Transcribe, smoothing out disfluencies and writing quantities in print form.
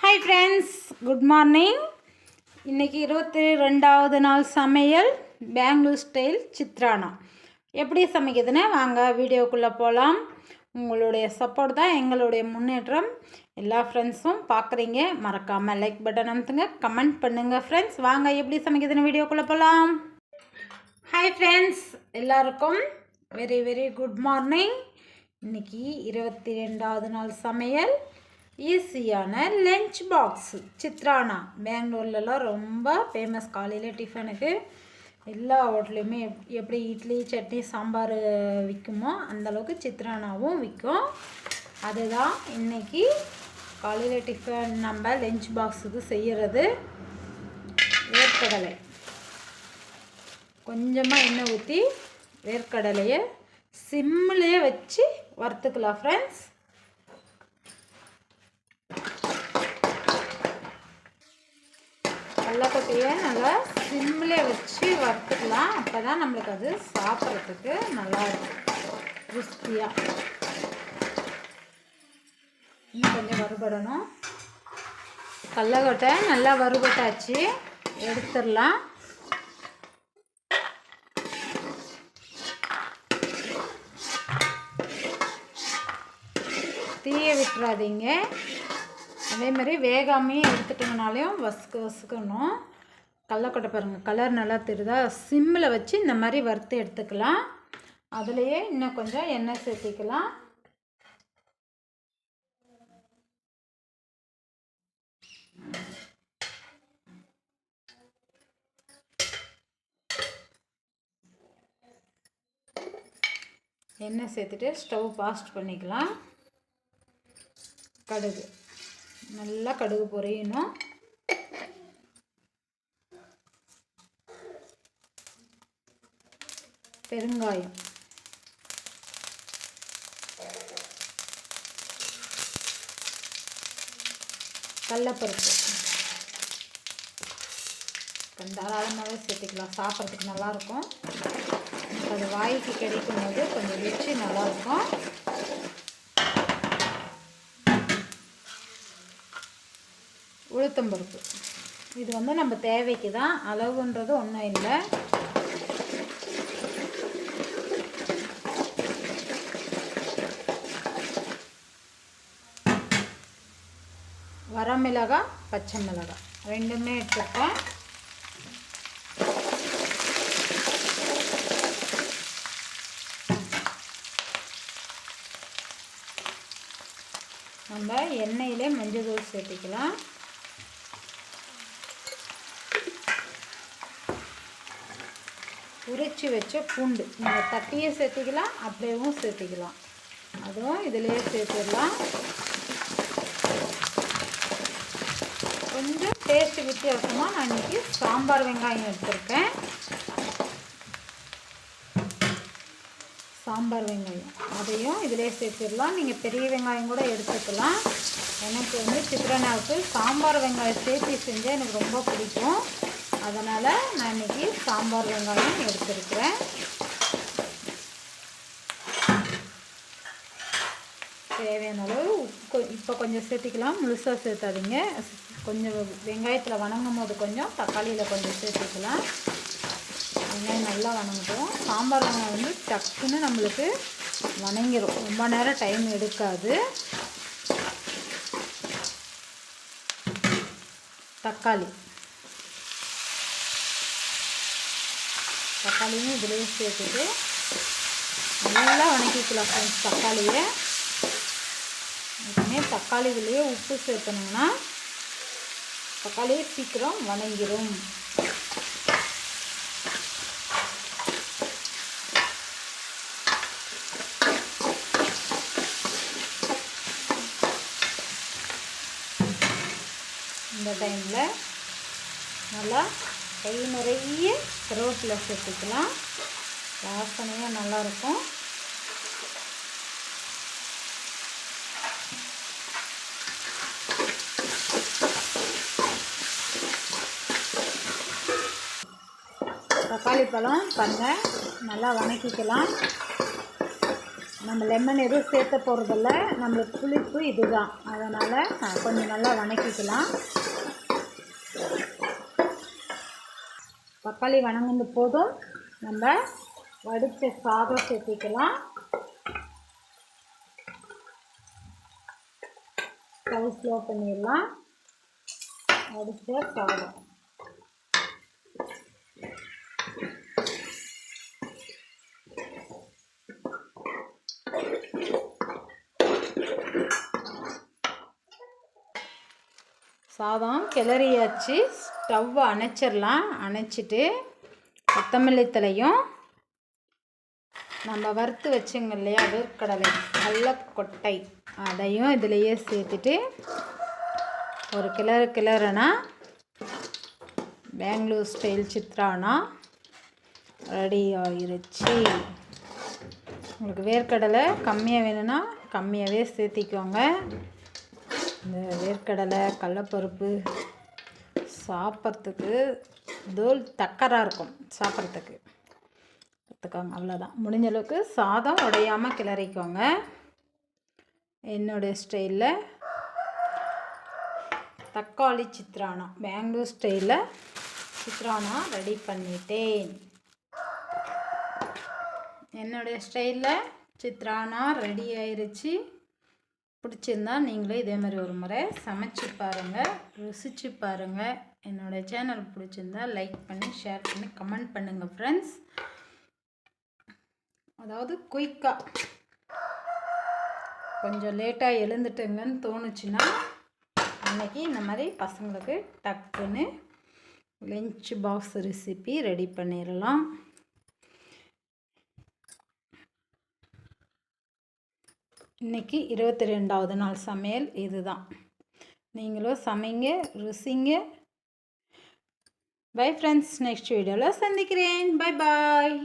Hi friends, good morning. இன்றைக்கி 22வது நாள் சமையல் பெங்களூர் ஸ்டைல் சித்ரானா. எப்படி சமைக்கிறதுன்னு வாங்க வீடியோக்குள்ளே போகலாம். உங்களுடைய சப்போர்ட் தான் எங்களுடைய முன்னேற்றம். எல்லா ஃப்ரெண்ட்ஸும் பார்க்குறீங்க, மறக்காமல் லைக் பட்டன் அமுத்துங்க, கமெண்ட் பண்ணுங்கள். ஃப்ரெண்ட்ஸ் வாங்க எப்படி சமைக்கிறதுன்னு வீடியோக்குள்ளே போகலாம். ஹாய் ஃப்ரெண்ட்ஸ், எல்லாருக்கும் வெரி குட் மார்னிங். இன்றைக்கி 22வது நாள் சமையல் ஈஸியான லஞ்ச் பாக்ஸ் சித்ரானா. பெங்களூர்லலாம் ரொம்ப ஃபேமஸ். காலையில் டிஃபனுக்கு எல்லா ஹோட்டலையுமே எப்படி இட்லி சட்னி சாம்பார் விற்குமோ அந்தளவுக்கு சித்ரானாவும் விற்கும். அதுதான் இன்றைக்கி காலையில் டிஃபன் நம்ம லஞ்ச் பாக்ஸுக்கு செய்கிறது. வேர்க்கடலை கொஞ்சமாக எண்ணெய் ஊற்றி வேர்க்கடலையை சிம்மிலே வச்சு வறுத்துக்கலாம் ஃப்ரெண்ட்ஸ். கடலைப்பட்டியை நல்லா சிம்மிலே வச்சு வறுத்துக்கலாம். அப்போ தான் நம்மளுக்கு அது சாப்பிட்றதுக்கு நல்லாயிருக்கும், கிறிஸ்பியாக. இன்னும் கொஞ்சம் வறுபடணும். கடலைக்கொட்டை நல்லா வறுபட்டாச்சு, எடுத்துடலாம். தீயை விட்டுறாதீங்க. அதேமாதிரி வேகாமையும் எடுத்துட்டிங்கனாலையும் வசுக்கணும். கடலைக்கொட்டை பாருங்கள், கலர் நல்லா தெரியுதா? சிம்மில் வச்சு இந்த மாதிரி வறுத்து எடுத்துக்கலாம். அதுலேயே இன்னும் கொஞ்சம் எண்ணெய் சேர்த்திக்கலாம். எண்ணெய் சேர்த்துட்டு ஸ்டவ் ஃபாஸ்ட் பண்ணிக்கலாம். கடுகு நல்லா கடுகு பொரியணும். பெருங்காயம், கடலைப்பருப்பு தாராளமாகவே சேர்த்துக்கலாம். சாப்பிட்றதுக்கு நல்லாயிருக்கும். அது வாய்க்கு கிடைக்கும் போது கொஞ்சம் வச்சு நல்லாயிருக்கும். உளுத்தம்பருப்பு இது நம்ம தேவைக்கு தான், அளவுன்றது ஒன்றும் இல்லை. வரமிளகாய், பச்சை மிளகாய் ரெண்டுமே எடுத்துப்பேன். நம்ம எண்ணெயிலே மஞ்சள் தூள் சேர்த்திக்கலாம். உரிச்சு வச்ச பூண்டு நீங்கள் தட்டியே சேர்த்திக்கலாம், அப்படியேவும் சேர்த்திக்கலாம். அதுவும் இதிலேயே சேர்த்துடலாம். கொஞ்சம் டேஸ்ட்டு வித்தியாசமாக நான் இன்றைக்கி சாம்பார் வெங்காயம் எடுத்திருக்கேன். சாம்பார் வெங்காயம் அதையும் இதிலே சேர்த்துடலாம். நீங்கள் பெரிய வெங்காயம் கூட எடுத்துக்கலாம். எனக்கு சித்ரானாவுக்கு சாம்பார் வெங்காயம் சேர்த்து செஞ்சால் எனக்கு ரொம்ப பிடிக்கும். அதனால் நான் இன்றைக்கி சாம்பார் வெங்காயம் எடுத்துருக்கிறேன். தேவையான அளவு உப்பு இப்போ கொஞ்சம் சேர்த்திக்கலாம். முழுசாக சேர்த்தாதீங்க. கொஞ்சம் வெங்காயத்தில் வணங்கும் போது கொஞ்சம் தக்காளியில் கொஞ்சம் சேர்த்துக்கலாம். வெங்காயம் நல்லா வணங்கட்டும். சாம்பார் வெங்காயம் டக்குன்னு நம்மளுக்கு வணங்கிடும், ரொம்ப நேரம் டைம் எடுக்காது. தக்காளியும் இதிலேயே சேர்த்துட்டு நல்லா வணக்கிக்கலாம் ஃப்ரெண்ட்ஸ். தக்காளியை உடனே தக்காளி இதுலேயே உப்பு சேர்த்தணுங்கன்னா தக்காளியே சீக்கிரம் வணங்கிடும். இந்த டைமில் நல்லா கை நிறைய கருவேப்பிலை சேர்த்துக்கலாம். வாசனையாக நல்லாயிருக்கும். தக்காளி பழம் பாருங்கள் நல்லா வணக்கிக்கலாம். நம்ம லெமன் எதுவும் சேர்த்த போகிறதில்ல, நம்மளுக்கு புளிப்பு இதுதான். அதனால் கொஞ்சம் நல்லா வணக்கிக்கலாம். தக்காளி வணங்குன போதும் நம்ம வடித்த சாதம் சேர்த்திக்கலாம். ஸ்டவ் ஸ்லோ பண்ணிடலாம். வடித்த சாதம் சாதம் கிளறியாச்சு. ஸ்டவ்வை அணைச்சிடலாம். அணைச்சிட்டு கொத்தமல்லி தலையும் நம்ம வறுத்து வச்சுங்க இல்லையா வேர்க்கடலை கடலக்கொட்டை அதையும் இதிலையே சேர்த்துட்டு ஒரு கிளறுனா பெங்களூர் ஸ்டைல் சித்ரானா ரெடி ஆகிருச்சு. உங்களுக்கு வேர்க்கடலை கம்மியாக வேணும்னா கம்மியாகவே சேர்த்திக்கோங்க. இந்த வேர்க்கடலை கடலப்பருப்பு சாப்பிட்றதுக்கு தோல் தக்கராக இருக்கும். சாப்பிட்றதுக்கு பார்த்துக்கோங்க. அவ்வளோதான். முடிஞ்ச அளவுக்கு சாதம் உடையாமல் கிளறிக்கோங்க. என்னுடைய ஸ்டைலில் தக்காளி சித்ரானா பெங்களூர் ஸ்டைலில் சித்ரானா ரெடி பண்ணிட்டேன். என்னுடைய ஸ்டைலில் சித்ரானா ரெடி ஆயிடுச்சு. பிடிச்சிருந்தா நீங்களும் இதே மாதிரி ஒரு முறை சமைச்சு பாருங்கள், ருசிச்சு பாருங்கள். என்னோடய சேனல் பிடிச்சிருந்தா லைக் பண்ணி ஷேர் பண்ணி கமெண்ட் பண்ணுங்கள் ஃப்ரெண்ட்ஸ். அதாவது குயிக்காக கொஞ்சம் லேட்டாக எழுந்துட்டுங்கன்னு தோணுச்சுன்னா அன்றைக்கி இந்த மாதிரி பசங்களுக்கு டக்குன்னு லஞ்ச் பாக்ஸ் ரெசிபி ரெடி பண்ணிடலாம். இன்றைக்கி 22வது நாள் சமையல் இதுதான். நீங்களும் சமைங்க, ருசிங்க. பை ஃப்ரெண்ட்ஸ், நெக்ஸ்ட் வீடியோவில் சந்திக்கிறேன். Bye bye.